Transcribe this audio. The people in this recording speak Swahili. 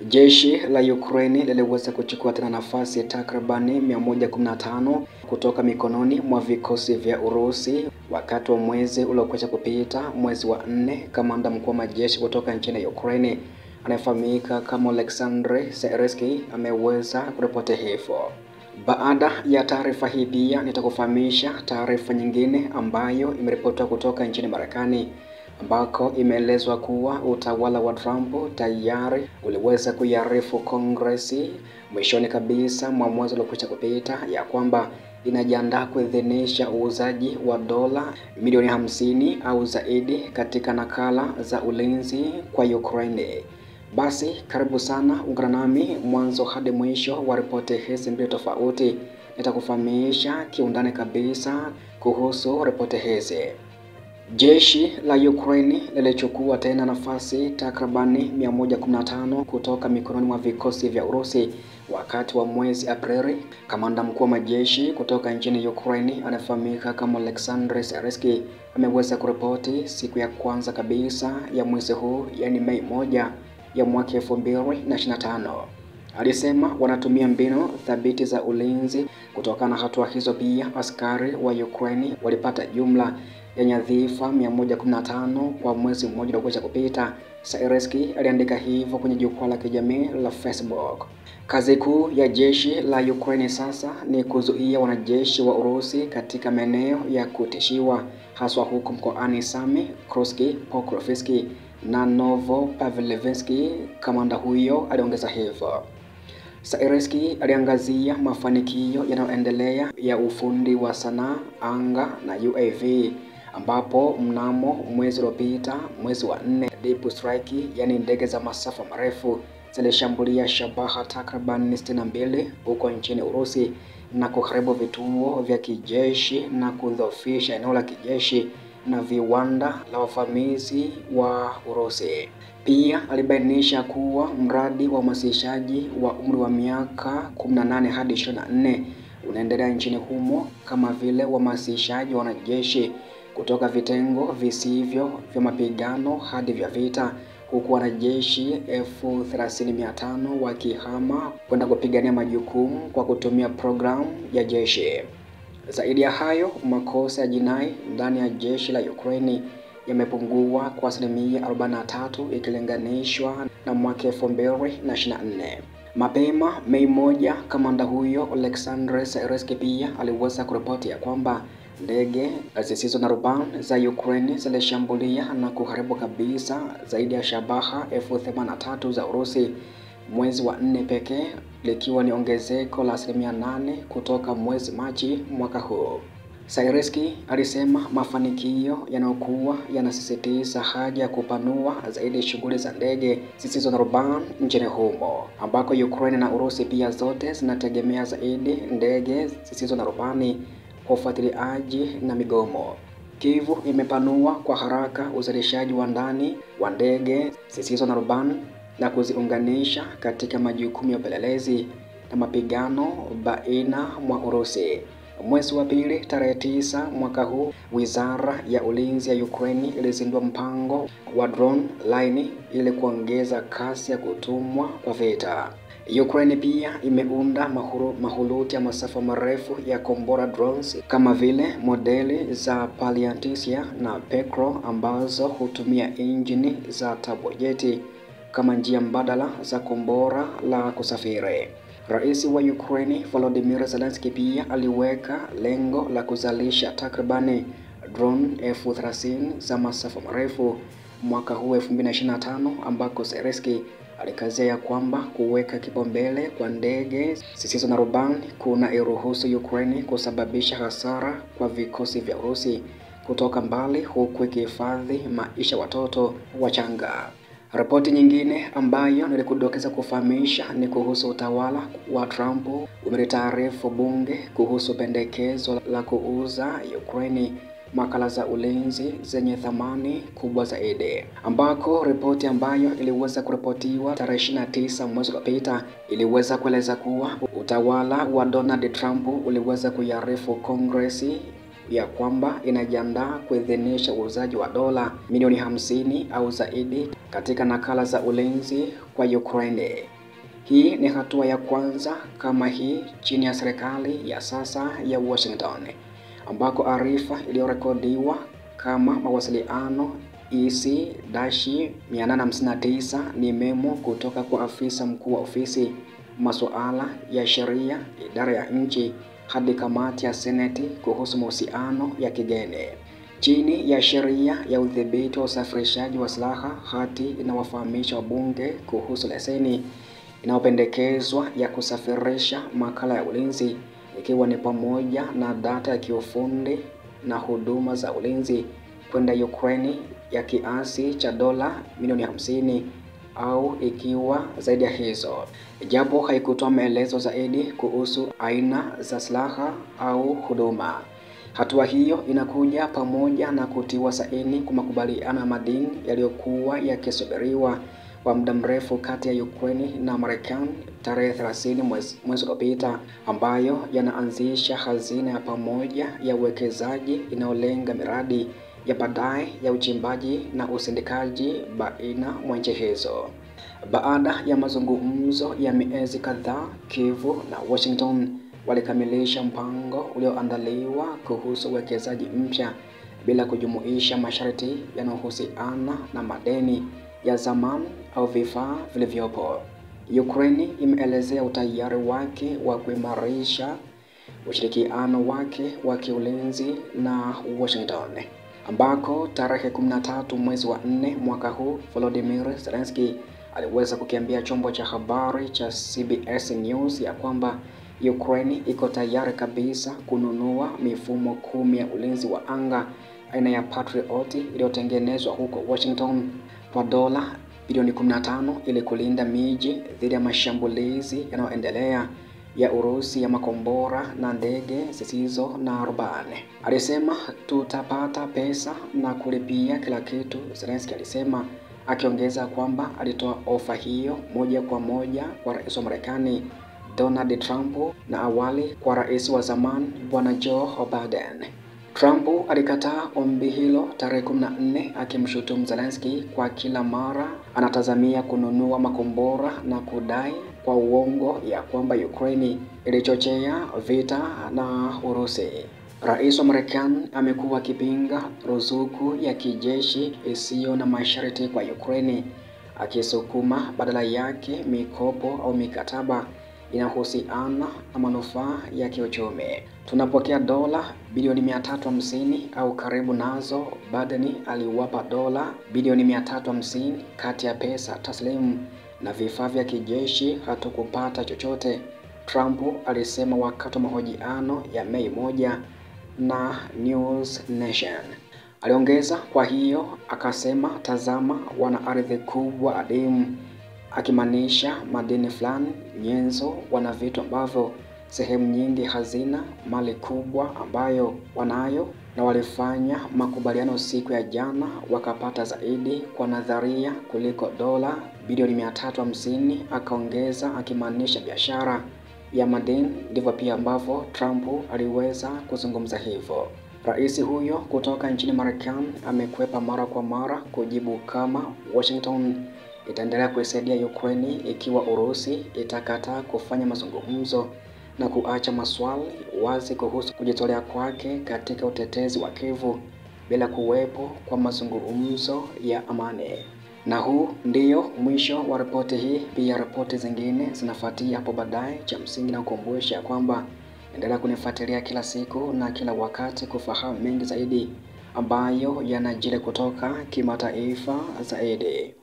Jeshi la Ukraine liliweza kuchukua tena nafasi takribani 115 kutoka mikononi mwa vikosi vya Urusi wakati wa mwezi uliokwisha kupita, mwezi wa 4. Kamanda mkuu wa majeshi kutoka nchini Ukraine anayefahamika kama Oleksandr Syrskyi ameweza kuripoti hivyo. Baada ya taarifa hii pia nitakufahamisha taarifa nyingine ambayo imeripotiwa kutoka nchini Marekani, ambako imeelezwa kuwa utawala wa Trump tayari uliweza kuiarifu Kongresi mwishoni kabisa mwa mwezi uliokwisha kupita ya kwamba inajiandaa kuidhinisha uuzaji wa dola milioni 50 au zaidi katika nakala za ulinzi kwa Ukraine. Basi karibu sana, ungana nami mwanzo hadi mwisho wa ripoti hizi mbili tofauti. Nitakufahamisha kiundani kabisa kuhusu ripoti hizi. Jeshi la Ukraine lilichukua tena nafasi takribani 115 kutoka mikononi mwa vikosi vya Urusi wakati wa mwezi Aprili. Kamanda mkuu wa majeshi kutoka nchini Ukraine anafahamika kama Oleksandr Syrskyi ameweza kuripoti siku ya kwanza kabisa ya mwezi huu, yani Mei 1 ya mwaka 2025. Alisema wanatumia mbinu thabiti za ulinzi. Kutokana na hatua hizo pia askari wa Ukraine walipata jumla ya nyadhifa 115 kwa mwezi mmoja uliokwisha kupita. Syrskyi aliandika hivyo kwenye jukwaa la kijamii la Facebook. Kazi kuu ya jeshi la Ukraine sasa ni kuzuia wanajeshi wa Urusi katika maeneo ya kutishiwa, haswa huko mkoani Sami, Kursk, Pokrovsk na Novopavlivsk. Kamanda huyo aliongeza hivyo. Syrskyi aliangazia mafanikio yanayoendelea ya ufundi wa sanaa, anga na UAV, ambapo mnamo mwezi uliopita, mwezi wa 4, Deep Strike, yani ndege za masafa marefu zilishambulia shabaha takriban 62 huko nchini Urusi na kuharibu vituo vya kijeshi na kudhoofisha eneo la kijeshi na viwanda la wavamizi wa Urusi. Pia alibainisha kuwa mradi wa uhamasishaji wa umri wa miaka 18 hadi 24 unaendelea nchini humo, kama vile uhamasishaji wa wanajeshi kutoka vitengo visivyo vya mapigano hadi vya vita, huku wanajeshi 30,500 wakihama kwenda kupigania majukumu kwa kutumia programu ya jeshi. Zaidi ya hayo, makosa ya jinai ndani ya jeshi la Ukraine yamepungua kwa asilimia 43 ikilinganishwa na mwaka 2024. Mapema Mei 1, kamanda huyo Oleksandr Syrskyi pia aliweza kuripoti ya kwamba ndege zisizo na rubani za Ukraine zilishambulia na kuharibu kabisa zaidi ya shabaha 83 za Urusi mwezi wa 4 pekee, likiwa ni ongezeko la asilimia 8 kutoka mwezi Machi mwaka huu. Syrskyi alisema mafanikio yanayokuwa yanasisitiza haja ya kupanua zaidi shughuli za ndege zisizo na rubani nchini humo, ambako Ukraine na Urusi pia zote zinategemea zaidi ndege zisizo na rubani kwa ufuatiliaji na migomo. Kyiv imepanua kwa haraka uzalishaji wa ndani wa ndege zisizo na rubani na kuziunganisha katika majukumu ya upelelezi na mapigano baina mwa Urusi. Mwezi wa pili tarehe 9 mwaka huu, Wizara ya Ulinzi ya Ukraine ilizindua mpango wa drone line ili kuongeza kasi ya kutumwa kwa vita. Ukraine pia imeunda mahuluti ya masafa marefu ya kombora drones kama vile modeli za Palantir na Pekro ambazo hutumia injini za turbojeti kama njia mbadala za kombora la kusafiri. Rais wa Ukraine Volodymyr Zelensky pia aliweka lengo la kuzalisha takribani drone 30,000 za masafa marefu mwaka huu 2025, ambako Syrskyi alikazia kwamba kuweka kipaumbele kwa ndege zisizo na rubani kuna iruhusu Ukraine kusababisha hasara kwa vikosi vya Urusi kutoka mbali, huku ikihifadhi maisha watoto wachanga. Ripoti nyingine ambayo nilikudokeza kufahamisha ni kuhusu utawala wa Trump umelitaarifu bunge kuhusu pendekezo la kuuza Ukraine makala za ulinzi zenye thamani kubwa zaidi, ambako ripoti ambayo iliweza kuripotiwa tarehe 29 mwezi uliopita iliweza kueleza kuwa utawala wa Donald Trump uliweza kuiarifu Kongresi ya kwamba inajiandaa kuidhinisha uuzaji wa dola milioni 50 au zaidi katika nakala za ulinzi kwa Ukraine. Hii ni hatua ya kwanza kama hii chini ya serikali ya sasa ya Washington, ambako arifa iliyorekodiwa kama mawasiliano EC-859 ni memo kutoka kwa afisa mkuu wa ofisi masuala ya sheria idara ya nchi hadi kamati ya Seneti kuhusu mahusiano ya kigeni. Chini ya sheria ya udhibiti wa usafirishaji wa silaha, hati inawafahamisha wabunge kuhusu leseni inayopendekezwa ya kusafirisha makala ya ulinzi, ikiwa ni pamoja na data ya kiufundi na huduma za ulinzi kwenda Ukraine ya kiasi cha dola milioni 50 au ikiwa zaidi ya hizo, japo haikutoa maelezo zaidi kuhusu aina za silaha au huduma. Hatua hiyo inakuja pamoja na kutiwa saini kwa makubaliano ya madini yaliyokuwa yakisubiriwa kwa muda mrefu kati ya Ukraine na Marekani tarehe 30 mwezi uliopita, ambayo yanaanzisha hazina ya pamoja ya uwekezaji inayolenga miradi ya baadaye ya uchimbaji na usindikaji baina mwa nchi hizo. Baada ya mazungumzo ya miezi kadhaa, Kyiv na Washington walikamilisha mpango ulioandaliwa kuhusu uwekezaji mpya bila kujumuisha masharti yanayohusiana na madeni ya zamani au vifaa vilivyopo. Ukraine imeelezea utayari wake wa kuimarisha ushirikiano wake wa kiulinzi na Washington, ambako tarehe 13 mwezi wa 4 mwaka huu Volodymyr Zelensky aliweza kukiambia chombo cha habari cha CBS News ya kwamba Ukraine iko tayari kabisa kununua mifumo 10 ya ulinzi wa anga aina ya Patriot iliyotengenezwa huko Washington kwa dola bilioni 15 ili kulinda miji dhidi ya mashambulizi yanayoendelea ya Urusi ya makombora na ndege zisizo na rubani. Alisema tutapata pesa na kulipia kila kitu, Zelensky alisema, akiongeza kwamba alitoa ofa hiyo moja kwa moja kwa rais wa Marekani Donald Trump na awali kwa rais wa zamani Bwana Joe Biden. Trump alikataa ombi hilo tarehe 14, akimshutumu Zelensky kwa kila mara anatazamia kununua makombora na kudai kwa uongo ya kwamba Ukraine ilichochea vita na Urusi. Rais wa Marekani amekuwa akipinga ruzuku ya kijeshi isiyo na masharti kwa Ukraine, akisukuma badala yake mikopo au mikataba inahusiana na manufaa ya kiuchumi. Tunapokea dola bilioni 350 au karibu nazo, Biden aliwapa dola bilioni 350 kati ya pesa taslimu na vifaa vya kijeshi. Hatukupata chochote, Trump alisema wakati wa mahojiano ya Mei 1 na News Nation. Aliongeza, kwa hiyo akasema, tazama, wana ardhi kubwa adimu, akimaanisha madini fulani, nyenzo, wana vitu ambavyo sehemu nyingi hazina, mali kubwa ambayo wanayo, na walifanya makubaliano siku ya jana wakapata zaidi kwa nadharia kuliko dola bilioni 350, akaongeza, akimaanisha biashara ya madini. Ndivyo pia ambavyo Trump aliweza kuzungumza hivyo. Rais huyo kutoka nchini Marekani amekwepa mara kwa mara kujibu kama Washington itaendelea kuisaidia Ukraine ikiwa Urusi itakataa kufanya mazungumzo na kuacha maswali wazi kuhusu kujitolea kwake katika utetezi wa Kyiv bila kuwepo kwa mazungumzo ya amani. Na huu ndio mwisho wa ripoti hii. Pia ripoti zingine zinafuatia hapo baadaye. Cha msingi na kukumbusha kwamba endelea kunifuatilia kila siku na kila wakati kufahamu mengi zaidi ambayo yanajiri kutoka kimataifa zaidi.